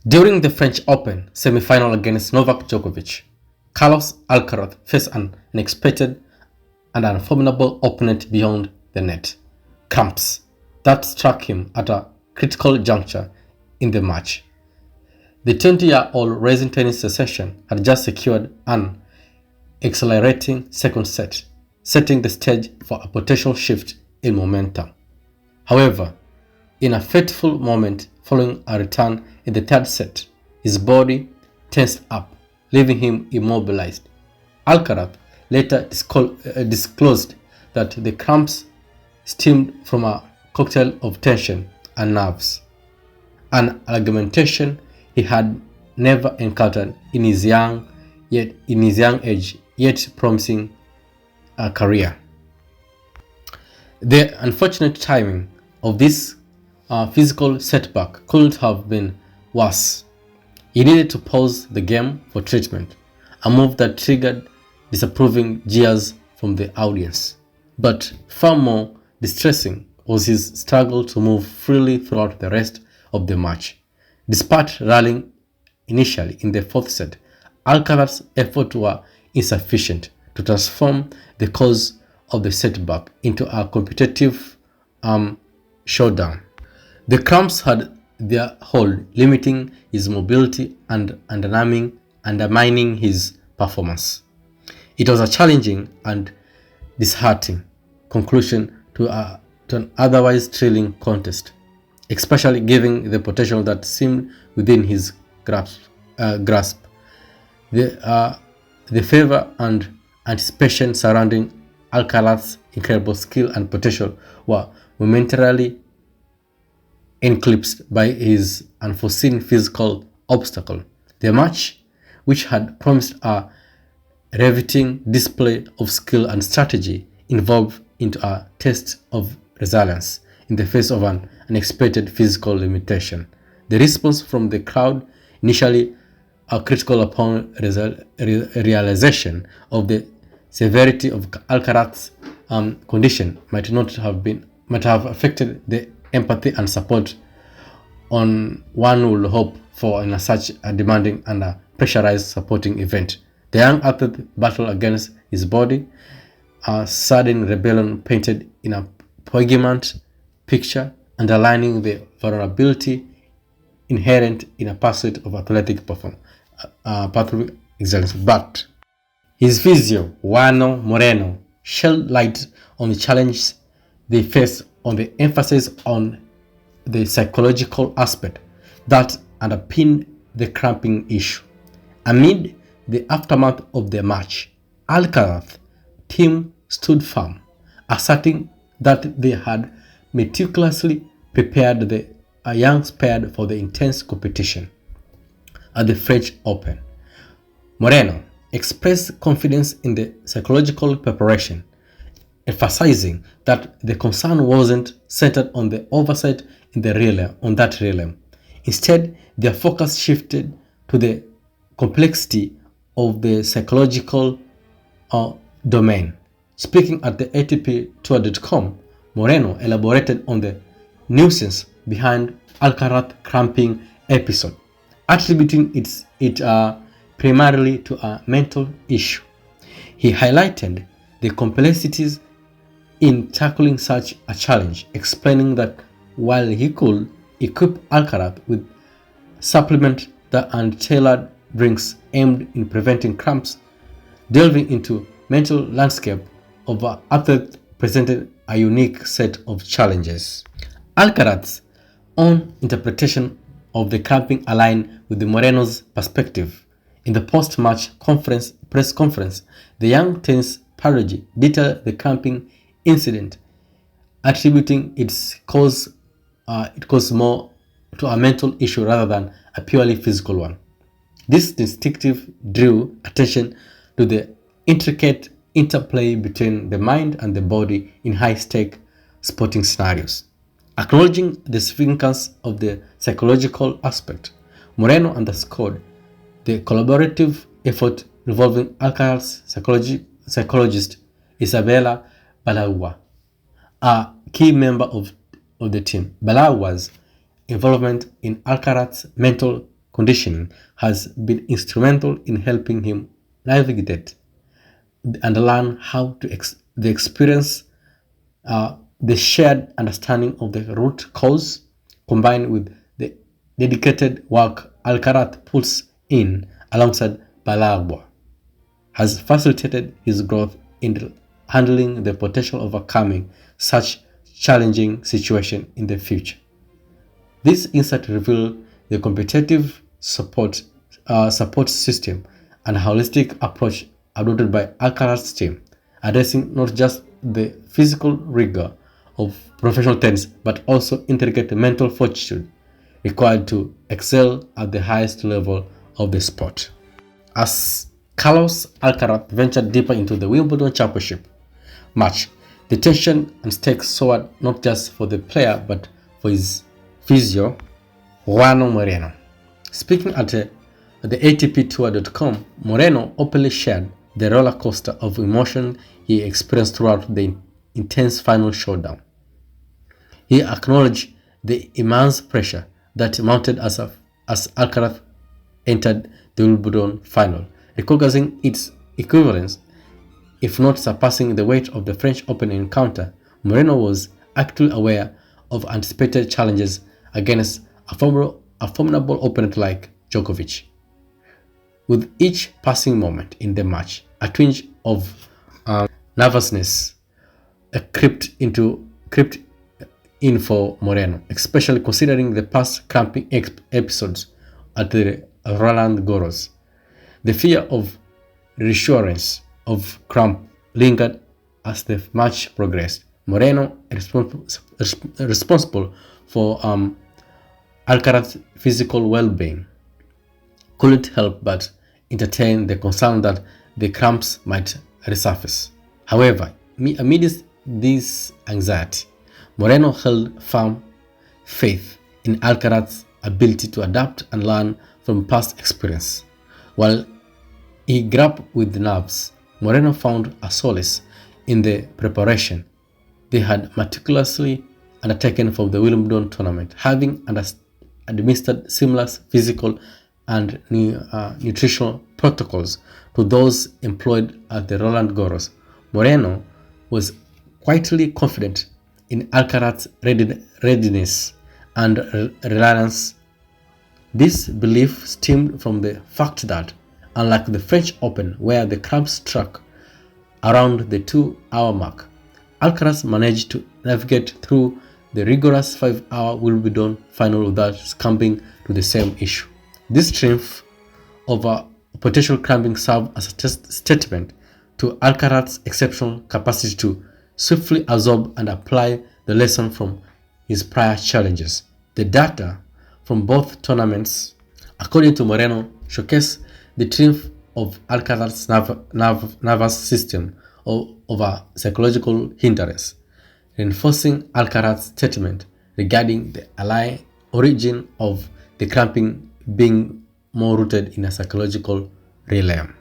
During the French Open semi-final against Novak Djokovic, Carlos Alcaraz faced an unexpected and unformidable opponent beyond the net, Cramps, that struck him at a critical juncture in the match. The 20-year-old rising tennis sensation had just secured an exhilarating second set, setting the stage for a potential shift in momentum. However, in a fateful moment following a return in the third set, his body tensed up, leaving him immobilized. Alcaraz later disclosed that the cramps stemmed from a cocktail of tension and nerves, an argumentation he had never encountered in his young age, yet promising career. The unfortunate timing of this physical setback couldn't have been worse. He needed to pause the game for treatment, a move that triggered disapproving jeers from the audience. But far more distressing was his struggle to move freely throughout the rest of the match. Despite rallying initially in the fourth set, Alcaraz's efforts were insufficient to transform the cause of the setback into a competitive showdown. The cramps had their hold, limiting his mobility and undermining his performance. It was a challenging and disheartening conclusion to an otherwise thrilling contest, especially given the potential that seemed within his grasp. The favor and anticipation surrounding Alcaraz's incredible skill and potential were momentarily eclipsed by his unforeseen physical obstacle. The match, which had promised a riveting display of skill and strategy, evolved into a test of resilience in the face of an unexpected physical limitation. The response from the crowd, initially critical upon realization of the severity of Alcaraz's condition, might have affected the empathy and support on one would hope for in such a demanding and a pressurized supporting event. The young athlete battled against his body, a sudden rebellion painted in a poignant picture, underlining the vulnerability inherent in a pursuit of athletic excellence. But his physio, Juan Moreno, shed light on the challenges they face, on the emphasis on the psychological aspect that underpinned the cramping issue. Amid the aftermath of the match, Alcaraz's team stood firm, asserting that they had meticulously prepared the young pair for the intense competition at the French Open. Moreno expressed confidence in the psychological preparation, emphasizing that the concern wasn't centered on the oversight in that realm. Instead, their focus shifted to the complexity of the psychological domain. Speaking at the ATP Tour.com, Moreno elaborated on the nuisance behind Alcaraz's cramping episode, attributing it primarily to a mental issue. He highlighted the complexities in tackling such a challenge, explaining that while he could equip Alcaraz with supplement and tailored drinks aimed in preventing cramps, delving into mental landscape of an athlete presented a unique set of challenges. Alcaraz's own interpretation of the cramping aligned with Moreno's perspective. In the post-match press conference, the young tennis prodigy detailed the cramping incident, attributing its cause more to a mental issue rather than a purely physical one. This distinctive drew attention to the intricate interplay between the mind and the body in high-stake sporting scenarios. Acknowledging the significance of the psychological aspect, Moreno underscored the collaborative effort involving Alcaraz's psychologist Isabella Balagua, a key member of the team. Balagua's involvement in Alcaraz's mental conditioning has been instrumental in helping him navigate and learn how to the experience the shared understanding of the root cause combined with the dedicated work Alcaraz puts in alongside Balagua has facilitated his growth in handling the potential overcoming such challenging situation in the future. This insight revealed the competitive support system and holistic approach adopted by Alcaraz's team, addressing not just the physical rigor of professional tennis but also intricate mental fortitude required to excel at the highest level of the sport. As Carlos Alcaraz ventured deeper into the Wimbledon Championship match, the tension and stakes soared not just for the player but for his physio, Juan Moreno. Speaking at the ATPTour.com, Moreno openly shared the roller coaster of emotion he experienced throughout the intense final showdown. He acknowledged the immense pressure that mounted as Alcaraz entered the Wimbledon final, recognizing its equivalence, if not surpassing the weight of the French Open encounter. Moreno was actively aware of anticipated challenges against a formidable opponent like Djokovic. With each passing moment in the match, a twinge of nervousness crept in for Moreno, especially considering the past cramping episodes at the Roland Garros. The fear of reassurance of cramp lingered as the match progressed. Moreno, responsible for Alcaraz's physical well-being, couldn't help but entertain the concern that the cramps might resurface. However, amidst this anxiety, Moreno held firm faith in Alcaraz's ability to adapt and learn from past experience. While he grappled with the nerves, Moreno found a solace in the preparation they had meticulously undertaken for the Wimbledon tournament, having administered similar physical and nutritional protocols to those employed at the Roland Garros. Moreno was quietly confident in Alcaraz's readiness and reliance. This belief stemmed from the fact that, unlike the French Open, where the cramps struck around the 2-hour mark, Alcaraz managed to navigate through the rigorous 5-hour Wimbledon final without succumbing to the same issue. This triumph over potential cramping served as a statement to Alcaraz's exceptional capacity to swiftly absorb and apply the lesson from his prior challenges. The data from both tournaments, according to Moreno, showcase the triumph of Alcaraz's nervous system over psychological hindrance, reinforcing Alcaraz's statement regarding the origin of the cramping being more rooted in a psychological realm.